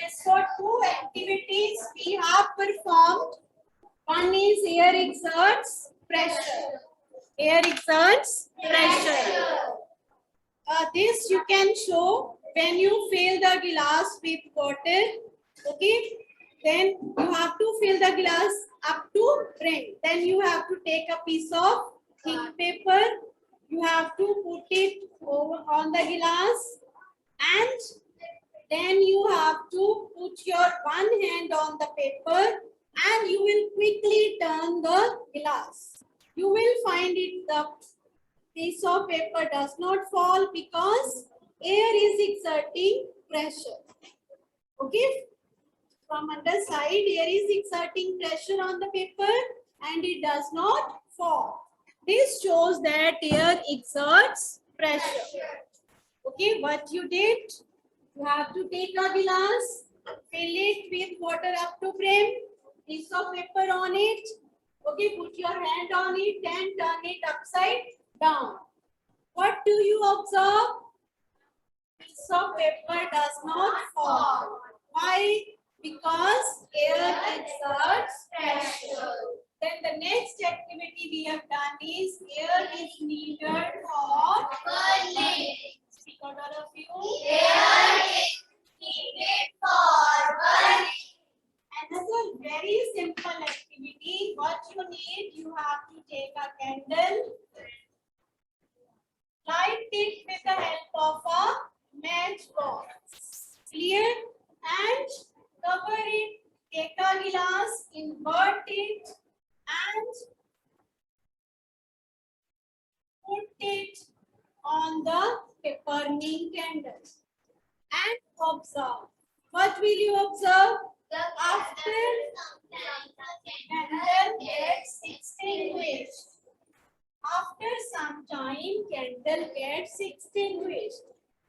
Yes, so two activities we have performed. One is air exerts pressure. Air exerts pressure. This you can show when you fill the glass with water. Okay. Then you have to fill the glass up to brim. Then you have to take a piece of thick paper. You have to put it over on the glass, and then you have to put your one hand on the paper and you will quickly turn the glass. You will find it the piece of paper does not fall because air is exerting pressure. Okay? From underside, air is exerting pressure on the paper and it does not fall. This shows that air exerts pressure. Okay, what you did? You have to take a glass, fill it with water up to brim, piece of paper on it. Okay, put your hand on it and turn it upside down. What do you observe? Piece of paper does not fall. Why? Because air exerts pressure. Then the next activity we have done is air is needed for burning. Speak out all of you. Air is needed for burning. Another very simple activity. What you need, you have to take a candle, light it with the help of a matchbox. Clear? And cover it. Take a glass, invert it, and put it on the burning candle. And observe. What will you observe? After candle gets extinguished. After some time, candle gets extinguished.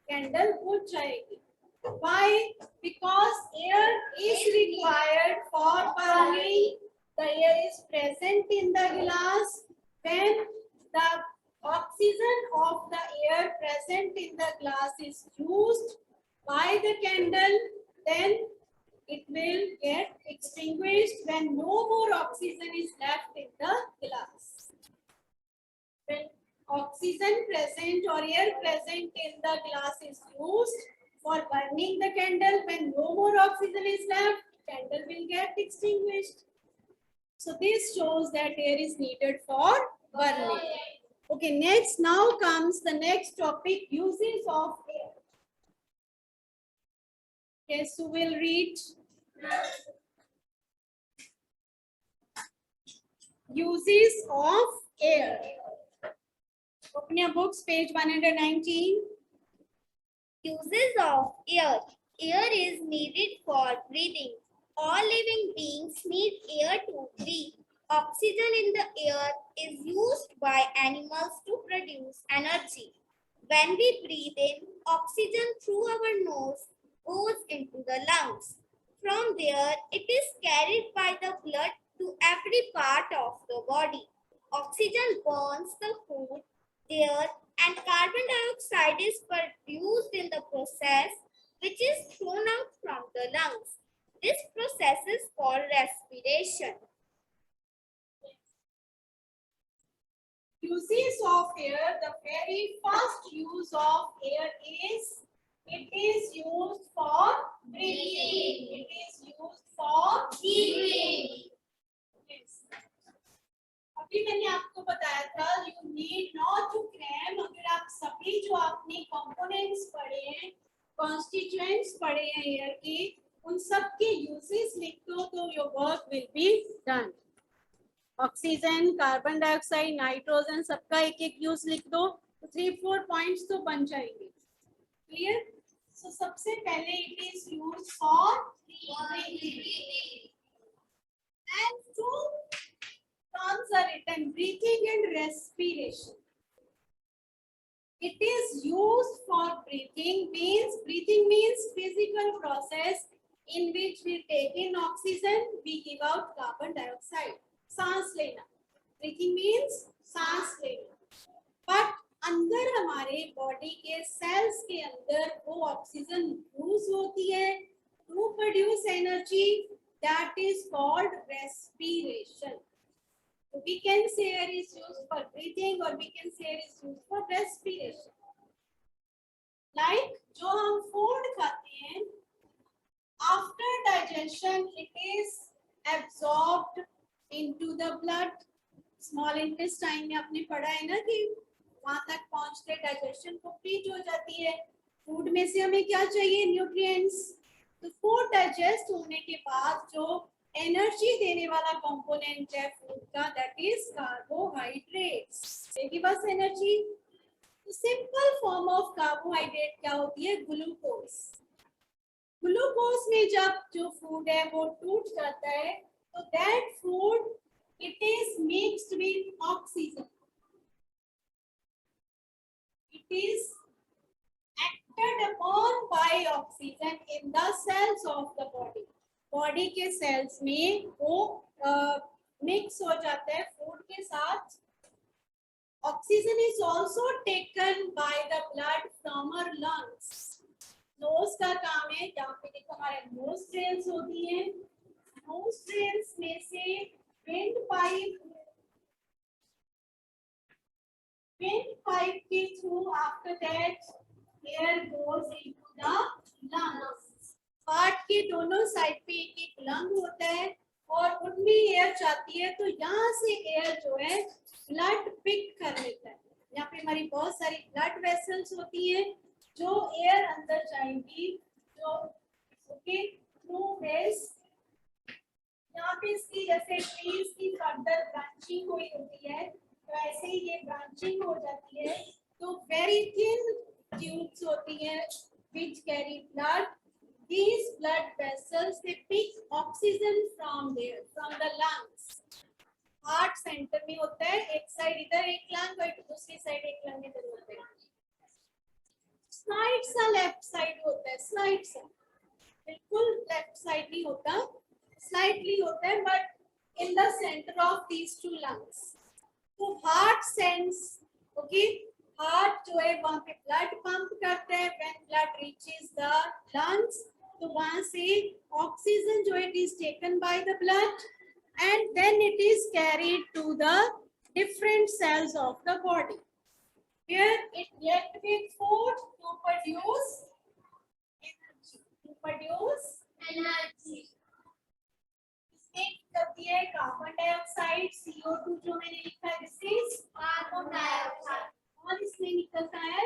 Candle बुझ जाएगी. Why? Because air is required for burning. The air is present in the glass. When the oxygen of the air present in the glass is used by the candle, then it will get extinguished when no more oxygen is left in the glass. When oxygen present or air present in the glass is used for burning the candle, when no more oxygen is left, candle will get extinguished. So this shows that air is needed for burning. Okay, next now comes the next topic, uses of air. Yes, who will read? Uses of air. Open your books, page 119. Uses of air. Air is needed for breathing. All living beings need air to breathe. Oxygen in the air is used by animals to produce energy. When we breathe in, oxygen through our nose goes into the lungs. From there, it is carried by the blood to every part of the body. Oxygen burns the food there, and carbon dioxide is produced in the process, which is thrown out from the lungs. This process is called respiration. Uses of air. The very first use of air is it is used for breathing. It is used for breathing. Yes. अभी मैंने आपको बताया था you need not to cram. अगर आप सभी जो आपने components पढ़े हैं, constituents पढ़े हैं air के, उन सब के uses लिख दो तो your work will be done. Oxygen, carbon dioxide, nitrogen सबका एक एक यूज लिख दो तो 3-4 पॉइंट्स तो बन जाएंगे. क्लियर? सो सबसे पहले it is used for breathing and two terms are written breathing and respiration. It is used for breathing means physical process in which we take in oxygen, we give out carbon dioxide. सांस लेना. Breathing means सांस लेना. But अंदर हमारे body के sales के अंदर वो ऑक्सीजन यूज होती है to produce energy, that is called respiration. So we can say air is used for breathing or we can say air is used for respiration. Like जो हम food खाते हैं, after digestion it is absorbed into the blood. Small intestine में आपने पढ़ा है ना कि वहां तक पहुंचते डाइजेशन कंप्लीट हो जाती है. फूड में से हमें क्या चाहिए? न्यूट्रिएंट्स. तो फूड डाइजेस्ट होने के बाद जो एनर्जी देने वाला कंपोनेंट है फूड का, दैट इज कार्बोहाइड्रेट्स. देगी बस एनर्जी. तो सिंपल फॉर्म ऑफ कार्बोहाइड्रेट क्या होती है? ग्लूकोज. ग्लूकोज में जब जो फूड है वो टूट जाता है तो that food it is mixed with oxygen. It is acted upon by oxygen in the cells of the body. Body के cells में वो mix हो जाता है food के साथ. Oxygen is also taken by the blood from our lungs. Nose का काम है, जहाँ पे देखो हमारे nostrils होती हैं. Nostrils में से windpipe के through after that air goes into the lungs. Heart के दोनों साइड पे एक एक लंग होता है और उनमें एयर जाती है तो यहाँ से एयर जो है ब्लड पिक कर लेता है. यहाँ पे हमारी बहुत सारी ब्लड वेसल्स होती हैं जो एयर अंदर जाएंगी, जो ओके थ्रू दिस. यहाँ पे इसकी जैसे ट्रीज की फर्दर ब्रांचिंग हुई होती है तो ऐसे ही ये ब्रांचिंग हो जाती है. तो वेरी थिन ट्यूब्स होती हैं which carry blood. These blood vessels they pick oxygen from there, from the lungs. Heart centre में होता है, एक साइड इधर एक लंग और दूसरी साइड एक लंग इधर होता है. स्लाइड सा लेफ्ट साइड होता है, स्लाइड सा, बिल्कुल लेफ्ट साइड नहीं होता, slightly होता है, but in the center of these two lungs. तो heart sends, okay, heart जो है वहाँ पे blood pump करता है. When blood reaches the lungs, तो वहाँ से oxygen जो है it is taken by the blood and then it is carried to the different cells of the body. Here it reacts with food to produce energy. To produce energy. करती है carbon dioxide. CO2 जो मैंने लिखा है this is carbon dioxide. और इसमें निकलता है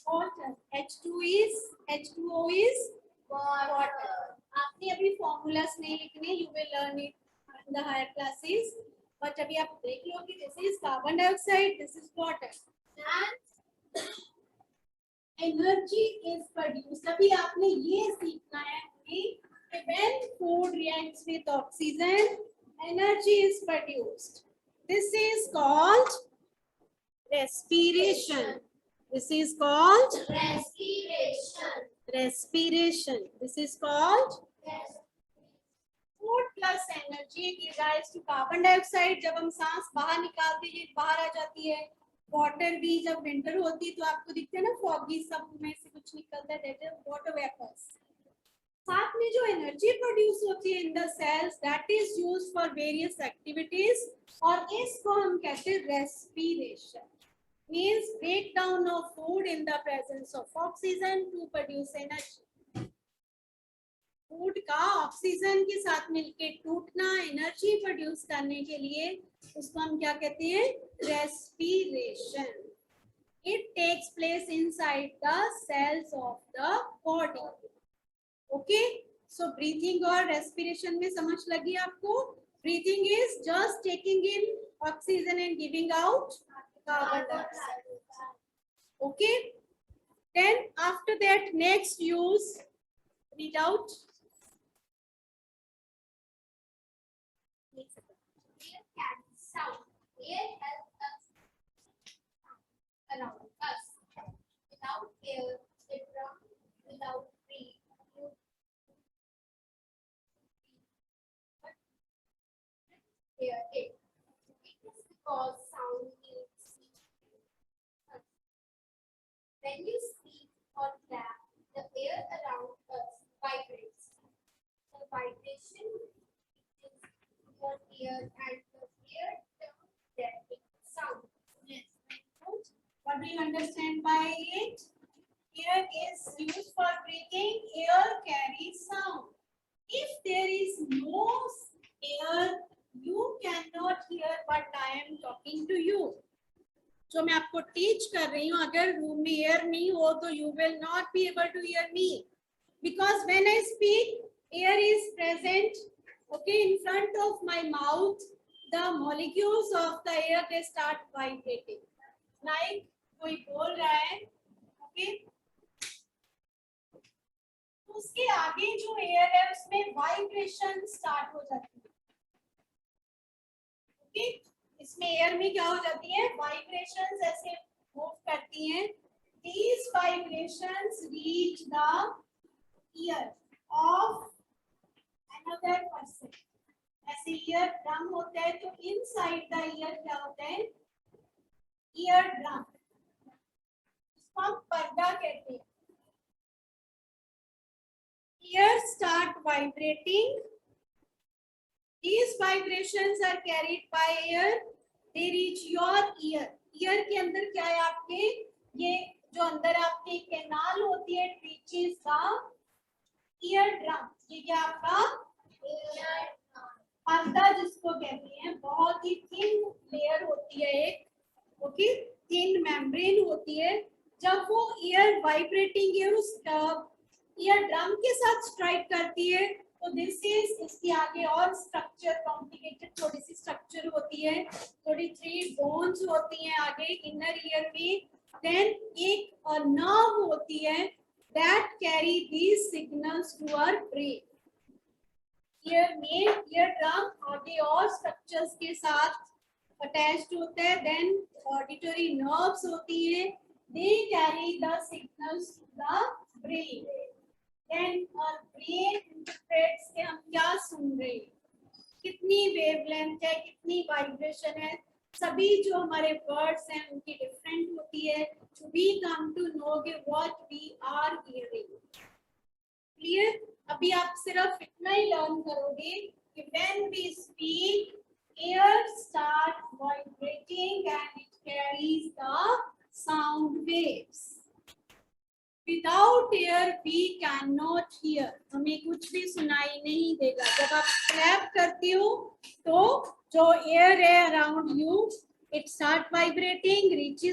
वाटर. H2O is water. आपने अभी फॉर्मूलास नहीं लिखने, you will learn it in the higher classes, but अभी आप देख लो कि this is carbon dioxide, this is water and energy is produced. अभी आपने ये सीखना है कि when food reacts with oxygen, energy is produced. This is called respiration. This is called respiration. Respiration. This is called food plus energy gives rise to carbon dioxide. जब हम सांस बाहर निकालते हैं बाहर आ जाती है. वाटर भी जब विंटर होती है तो आपको दिखते हैं ना फॉगी, सब में से कुछ निकलता है, दैट इज वाटर वेपर्स. साथ में जो एनर्जी प्रोड्यूस होती है in the cells that is used for various activities और इसको हम कहते हैं respiration. Means break down of food in the presence of oxygen to produce energy. Food का ऑक्सीजन के साथ मिलके टूटना एनर्जी प्रोड्यूस करने के लिए उसको हम क्या कहते हैं? Respiration. It takes place inside the cells of the body. Okay, so breathing और रेस्पिरेशन में समझ लगी आपको? Breathing is just taking in oxygen and giving out carbon dioxide. Okay, then after that next use read out. Air carries sound. Air helps us around us. Without air, the drum, without breath. Hear it. It is because sound needs speech. When you speak or clap, the air What do you understand by it? Air is used for breathing. Air carries sound. If there is no air, you cannot hear what I am talking to you. जो मैं आपको teach कर रही हूँ, अगर room में air नहीं हो तो you will not be able to hear me, because when I speak, air is present, okay, in front of my mouth. The molecules of the air, they start vibrating. Like कोई बोल रहा है, okay, उसके आगे जो air है उसमें vibration start हो जाती है, ओके, इसमें एयर में क्या हो जाती है, वाइब्रेशंस ऐसे मूव करती हैं. These vibrations reach the ear of another person. ऐसे ईयर ड्रम होता है, तो इनसाइड द ईयर क्या होता है, ईयर ड्रम, इसको हम पर्दा कहते हैं. Ears start vibrating. These vibrations are carried by air. They reach your ear. Ear के अंदर क्या है आपके, ये जो अंदर आपके कैनाल होती है, it reaches the eardrum. ये क्या आपका पर्दा जिसको कहते हैं, बहुत ही थिन लेयर होती है एक, ओके, थिन मेम्ब्रेन होती है. जब वो ईयर वाइब्रेटिंग ईयर उस ईयर ड्रम के साथ स्ट्राइक करती है, तो दिस इज, इसके आगे और स्ट्रक्चर, कॉम्प्लिकेटेड थोड़ी सी स्ट्रक्चर होती है, थोड़ी 3 बोन्स होती हैं आगे इनर ईयर में. देन एक नर्व होती है that carry these signals to our brain. Ear में ईयर ड्रम आगे और स्ट्रक्चर्स के साथ अटैच्ड होता है. देन ऑडिटरी नर्व्स होती है, they carry the signals to the brain. Then और ब्रेन इंटरप्रेट्स के हम क्या सुन रहे हैं, कितनी वेवलेंथ है, कितनी वाइब्रेशन है. सभी जो हमारे वर्ड्स हैं उनकी डिफरेंट होती है. तो we come to know what we are hearing. Clear? अभी आप सिर्फ इतना ही लर्न करोगे कि when we speak, air start vibrating and it carries the sound waves. Without air we can not hear. हमें कुछ भी सुनाई नहीं देगा. जब आप क्लैप करते हो तो जो एयर है around you, it start vibrating, reaches